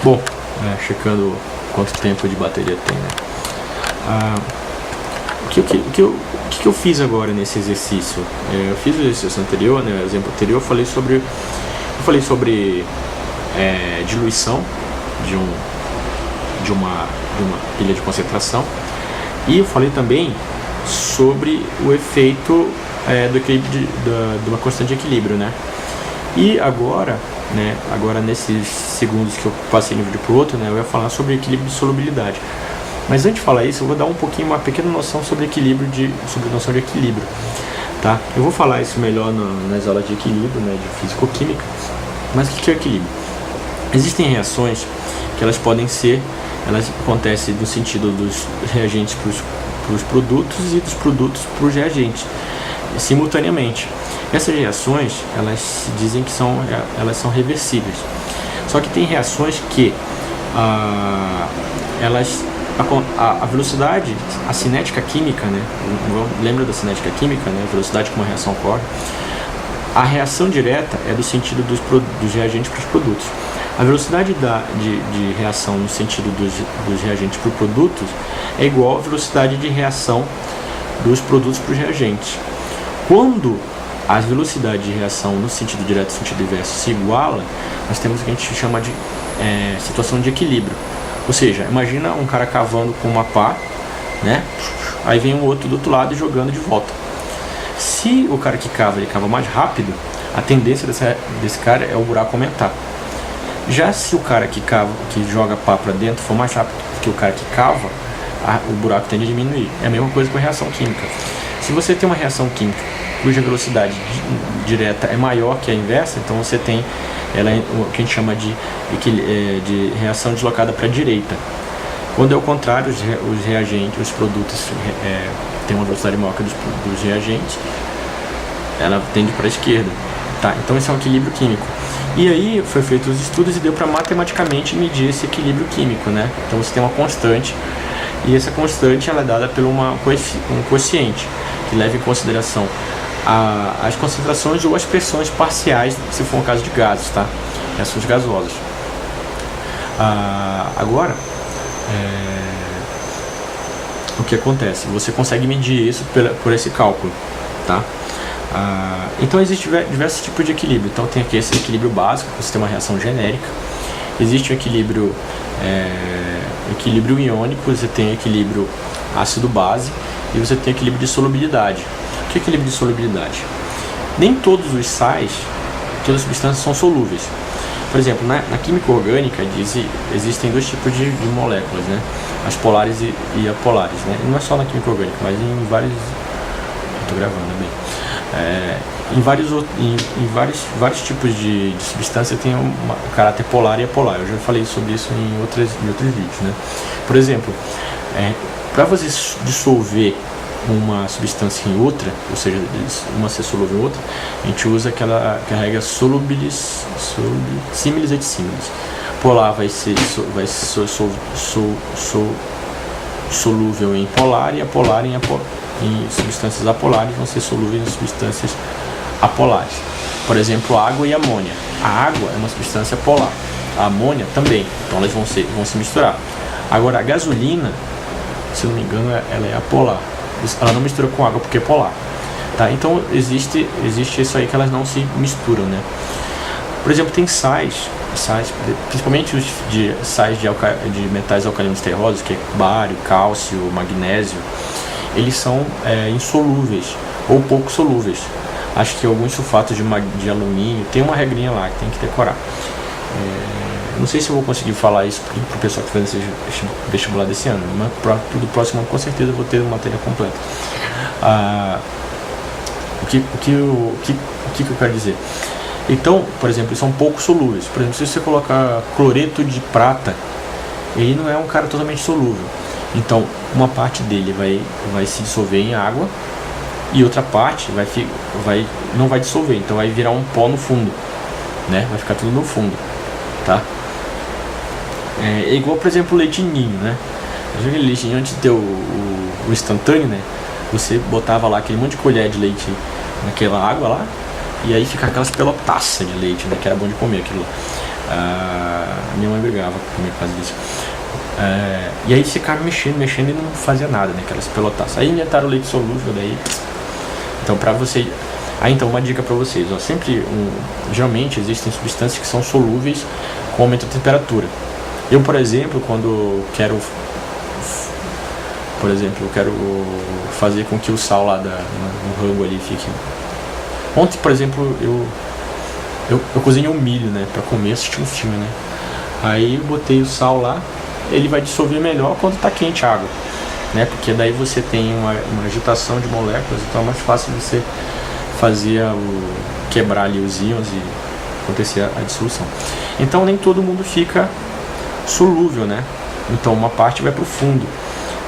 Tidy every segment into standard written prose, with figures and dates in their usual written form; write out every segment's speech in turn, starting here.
Bom, checando quanto tempo de bateria tem, né? O que eu fiz agora nesse exercício? Eu fiz o exercício anterior, né? O exemplo anterior, eu falei sobre diluição de uma pilha de concentração, e eu falei também sobre o efeito do equilíbrio de uma constante de equilíbrio, né? E agora nesses segundos que eu passei de um vídeo para o outro, né, eu ia falar sobre equilíbrio de solubilidade. Mas antes de falar isso, eu vou dar uma pequena noção sobre noção de equilíbrio, tá? Eu vou falar isso melhor nas aulas de equilíbrio, né, de físico-química. Mas o que é equilíbrio? Existem reações que elas acontecem no sentido dos reagentes para os produtos e dos produtos para os reagentes, simultaneamente. Essas reações, elas dizem que elas são reversíveis. Só que tem reações que a velocidade, a cinética química, né? Lembra da cinética química, né? A velocidade como a reação ocorre. A reação direta é do sentido dos reagentes para os produtos. A velocidade de reação no sentido dos reagentes para os produtos é igual à velocidade de reação dos produtos para os reagentes. Quando a velocidade de reação no sentido direto e no sentido inverso se iguala, nós temos o que a gente chama de situação de equilíbrio. Ou seja, imagina um cara cavando com uma pá, né? Aí vem um outro do outro lado e jogando de volta. Se o cara que cava, ele cava mais rápido, a tendência desse cara é o buraco aumentar. Já se o cara que joga pá para dentro for mais rápido que o cara que cava, o buraco tende a diminuir. É a mesma coisa com a reação química. Se você tem uma reação química cuja velocidade direta é maior que a inversa, então você tem o que a gente chama de reação deslocada para a direita. Quando é o contrário, os reagentes, os produtos têm uma velocidade maior que a dos reagentes, ela tende para a esquerda. Tá? Então esse é um equilíbrio químico. E aí foi feito os estudos e deu para matematicamente medir esse equilíbrio químico, né? Então você tem uma constante, e essa constante ela é dada por um quociente que leva em consideração as concentrações ou as pressões parciais, se for um caso de gases, tá? Reações gasosas. Agora, o que acontece? Você consegue medir isso por esse cálculo, tá? Então existem diversos tipos de equilíbrio. Então tem aqui esse equilíbrio básico, que você tem uma reação genérica. Existe o equilíbrio iônico, você tem equilíbrio ácido-base e você tem equilíbrio de solubilidade. O que é equilíbrio de solubilidade? Nem todos os sais, todas as substâncias são solúveis. Por exemplo, na química orgânica existem dois tipos de moléculas, né? As polares e apolares, né? E não é só na química orgânica, mas em vários... Estou gravando, bem. Em vários tipos de substância tem um caráter polar e apolar. Eu já falei sobre isso em outros vídeos, né? Por exemplo, para você dissolver uma substância em outra, ou seja, uma ser solúvel em outra, a gente usa aquela regra similis et similis. Polar vai ser solúvel em polar, e apolar em substâncias apolares vão ser solúveis em substâncias apolares. Por exemplo, a água e a amônia. A água é uma substância polar, a amônia também, então elas vão se misturar. Agora, a gasolina, se não me engano, ela é apolar. Ela não mistura com água porque é polar, tá? Então existe isso aí que elas não se misturam, né? Por exemplo, tem sais, principalmente os sais de metais alcalinos terrosos, que é bário, cálcio, magnésio. Eles são insolúveis ou pouco solúveis. Acho que alguns sulfatos de alumínio, tem uma regrinha lá que tem que decorar. Não sei se eu vou conseguir falar isso para o pessoal que faz esse vestibular desse ano, mas para o próximo ano com certeza eu vou ter uma matéria completa. O que eu quero dizer? Então, por exemplo, eles são pouco solúveis. Por exemplo, se você colocar cloreto de prata, ele não é um cara totalmente solúvel. Então, uma parte dele vai se dissolver em água e outra parte não vai dissolver. Então, vai virar um pó no fundo, né? Vai ficar tudo no fundo, tá? É igual, por exemplo, o leite ninho, né? Aquele leite ninho, antes de ter o instantâneo, né? Você botava lá aquele monte de colher de leite naquela água lá, e aí fica aquelas pelotaças de leite, né? Que era bom de comer aquilo lá. minha mãe brigava comigo por causa disso. E aí ficaram mexendo e não fazia nada, né? Aquelas pelotaças. Aí inventaram o leite solúvel, daí. Então, pra você. Então, uma dica pra vocês, ó. Geralmente existem substâncias que são solúveis com aumento da temperatura. Eu, por exemplo, quando quero. Por exemplo, eu quero fazer com que o sal lá no rango ali fique. Ontem, por exemplo, eu cozinhei um milho, né? Pra comer, assistir um filme, né? Aí eu botei o sal lá. Ele vai dissolver melhor quando está quente a água, né? Porque daí você tem uma agitação de moléculas, então é mais fácil você fazer quebrar ali os íons e acontecer a dissolução. Então nem todo mundo fica solúvel, né? Então uma parte vai para o fundo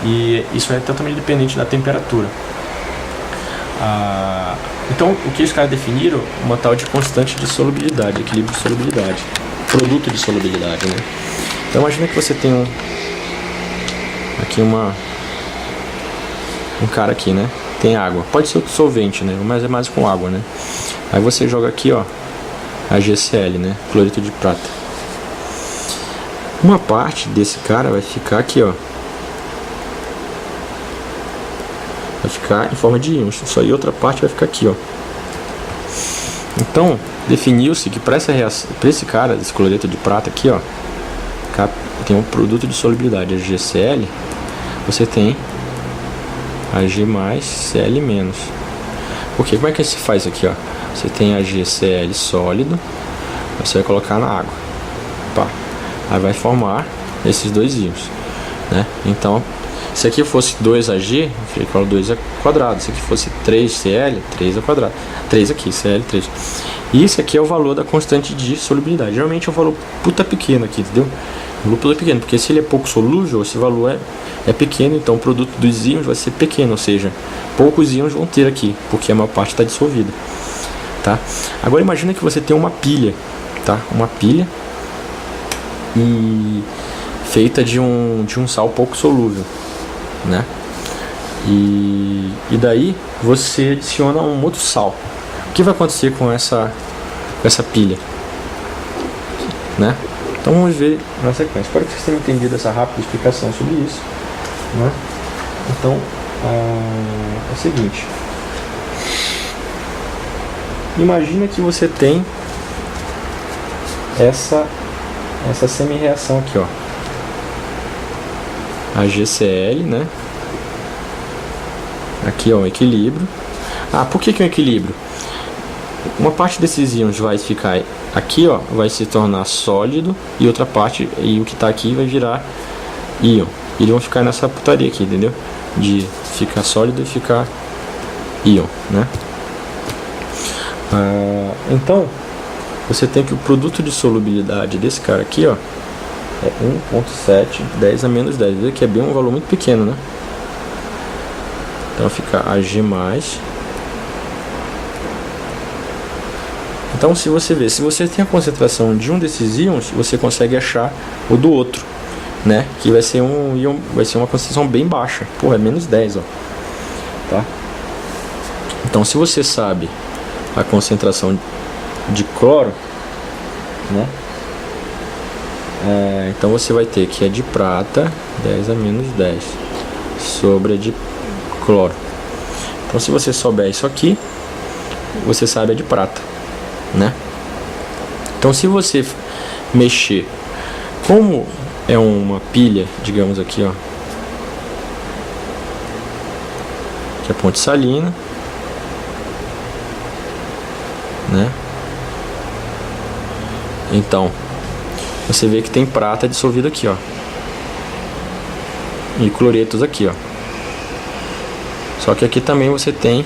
e isso é totalmente dependente da temperatura. Então o que os caras definiram? Uma tal de constante de solubilidade, equilíbrio de solubilidade, produto de solubilidade, né? Então imagina que você tem aqui um cara aqui, né? Tem água, pode ser outro solvente, né? Mas é mais com água, né? Aí você joga aqui, ó, a GCl, né? Cloreto de prata. Uma parte desse cara vai ficar aqui, ó. Vai ficar em forma de íons, só, e outra parte vai ficar aqui, ó. Então definiu-se que para esse cara, desse cloreto de prata aqui, ó, tem um produto de solubilidade, a GCl, você tem Ag mais Cl menos. Porque como é que se faz aqui, ó? Você tem a GCl sólido, você vai colocar na água, pá. Aí vai formar esses dois íons, né? Então, se aqui fosse 2Ag, eu coloco 2 ao quadrado. Se aqui fosse 3Cl, 3 ao quadrado. 3 aqui, Cl, 3. E esse aqui é o valor da constante de solubilidade. Geralmente é um valor puta pequeno aqui, entendeu? O valor puta pequeno, porque se ele é pouco solúvel, esse valor é pequeno, então o produto dos íons vai ser pequeno, ou seja, poucos íons vão ter aqui, porque a maior parte está dissolvida, tá? Agora imagina que você tem uma pilha, tá? Uma pilha e feita de um sal pouco solúvel, né? E daí você adiciona um outro sal. O que vai acontecer com essa pilha, né? Então vamos ver na sequência. Espero que vocês tenham entendido essa rápida explicação sobre isso, né? Então é o seguinte: imagina que você tem essa semi-reação aqui, ó, a GCl, né? Aqui, ó, um equilíbrio. Por que é um equilíbrio? Uma parte desses íons vai ficar aqui, ó, vai se tornar sólido, e outra parte, e o que está aqui vai virar íon. Eles vão ficar nessa putaria aqui, entendeu? De ficar sólido e ficar íon, né? Então você tem que o produto de solubilidade desse cara aqui, ó, é 1,7, 10 a menos 10. Vê que é bem um valor muito pequeno, né? Então fica Ag mais. Então se você tem a concentração de um desses íons, você consegue achar o do outro, né? Que vai ser um íon, vai ser uma concentração bem baixa. Porra, é menos 10, ó. Tá? Então se você sabe a concentração de cloro, né? Então você vai ter que é de prata 10 a menos 10 sobre a de cloro. Então se você souber isso aqui, você sabe a de prata, né? Então se você mexer, como é uma pilha, digamos aqui, ó, que é ponte salina, né? Então você vê que tem prata dissolvida aqui, ó, e cloretos aqui, ó. Só que aqui também você tem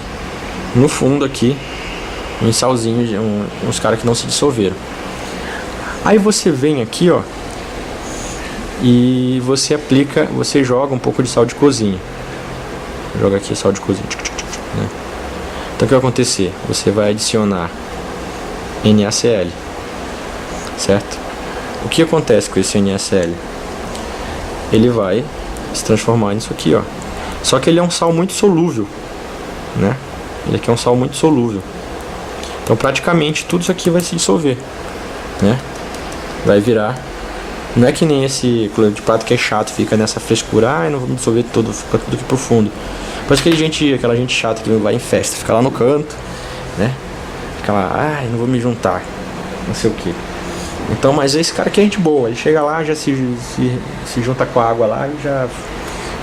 no fundo aqui uns salzinhos, uns caras que não se dissolveram. Aí você vem aqui, ó, e você aplica, você joga um pouco de sal de cozinha. Joga aqui sal de cozinha, né? Então o que vai acontecer? Você vai adicionar NaCl, certo? O que acontece com esse NaCl? Ele vai se transformar nisso aqui, ó. Só que ele é um sal muito solúvel, né? Ele aqui é um sal muito solúvel. Então praticamente tudo isso aqui vai se dissolver, né? Vai virar Não é que nem esse cloreto de prata que é chato, fica nessa frescura, não vamos dissolver todo, fica tudo aqui pro fundo. Parece aquela gente chata que vai em festa, fica lá no canto, né? Fica lá, não vou me juntar, não sei o que. Então, mas esse cara aqui é gente boa, ele chega lá, já se junta com a água lá e já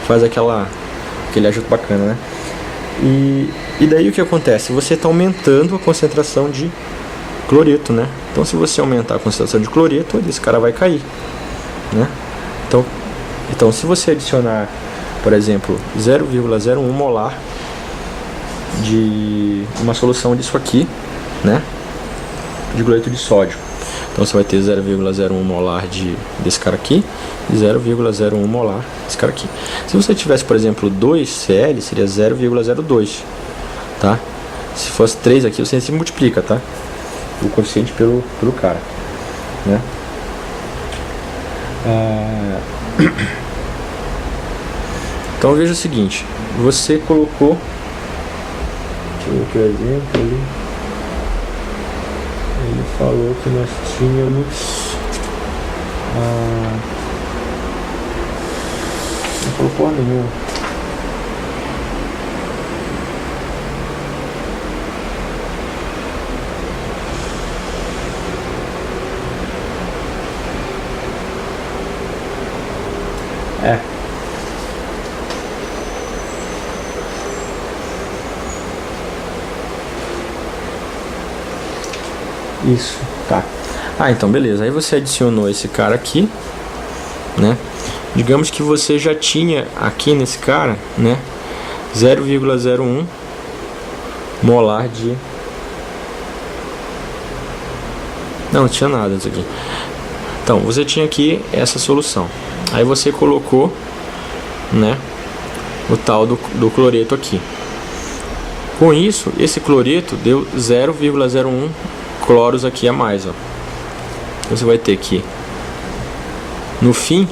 faz aquele ajuste bacana, né? E daí o que acontece? Você está aumentando a concentração de cloreto, né? Então, se você aumentar a concentração de cloreto, esse cara vai cair, né? Então se você adicionar, por exemplo, 0,01 molar de uma solução disso aqui, né, de cloreto de sódio, então você vai ter 0,01 molar desse cara aqui e 0,01 molar desse cara aqui. Se você tivesse, por exemplo, 2 Cl, seria 0,02, tá? Se fosse 3 aqui, você se multiplica, tá? O coeficiente pelo cara, né? Então veja o seguinte, você colocou, deixa eu ver aqui o exemplo ali, ele falou que nós tínhamos não falou porra nenhuma. Isso, tá. Então beleza. Aí você adicionou esse cara aqui, né? Digamos que você já tinha aqui nesse cara, né, 0,01 molar de... Não tinha nada disso aqui. Então, você tinha aqui essa solução. Aí você colocou, né, o tal do cloreto aqui. Com isso, esse cloreto deu 0,01 cloros aqui a mais, ó. Você vai ter que, no fim,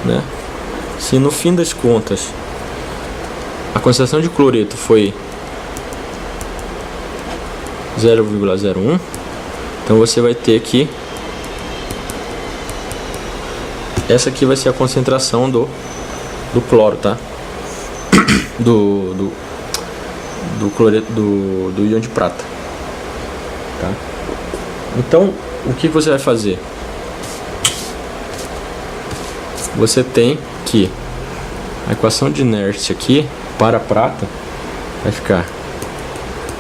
né, se no fim das contas a concentração de cloreto foi 0,01, então você vai ter que, essa aqui vai ser a concentração do cloro, tá? Do cloreto do íon de prata, tá? Então, o que você vai fazer? Você tem que a equação de inércia aqui para a prata vai ficar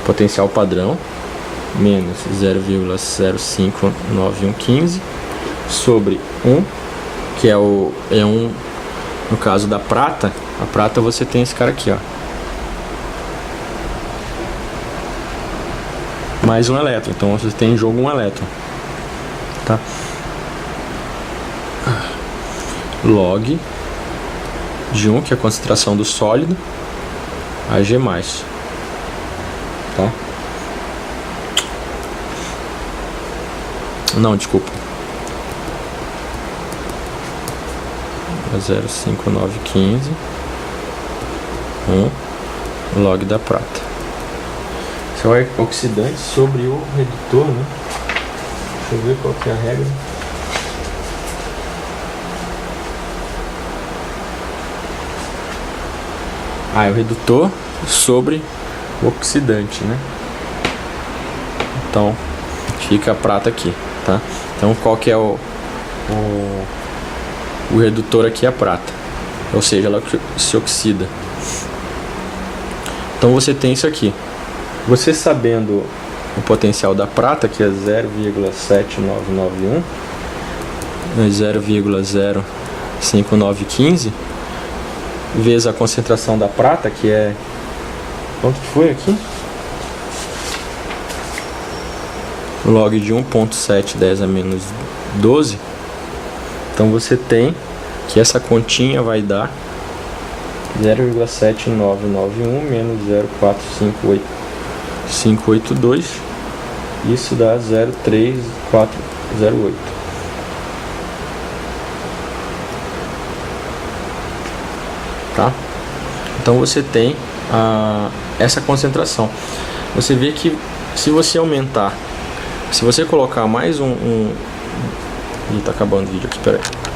potencial padrão menos 0,059115 sobre 1, que é um, no caso da prata, a prata você tem esse cara aqui, ó, mais um elétron, então você tem em jogo um elétron, tá? Log de 1, que é a concentração do sólido, Ag+, tá? Não, desculpa, 0,5915 log da prata. Esse é o oxidante sobre o redutor, né? Deixa eu ver qual que é a regra. É o redutor sobre o oxidante, né? Então fica a prata aqui, tá? Então qual que é o redutor aqui é a prata, ou seja, ela se oxida. Então você tem isso aqui. Você sabendo o potencial da prata, que é 0,7991, 0,05915, vezes a concentração da prata, que é... Quanto que foi aqui? Log de 1,710 a menos 12. Então você tem que essa continha vai dar 0,7991 menos 0,4582. Isso dá 0,3408. Tá? Então você tem essa concentração. Você vê que se você aumentar, se você colocar mais E tá acabando o vídeo aqui, peraí.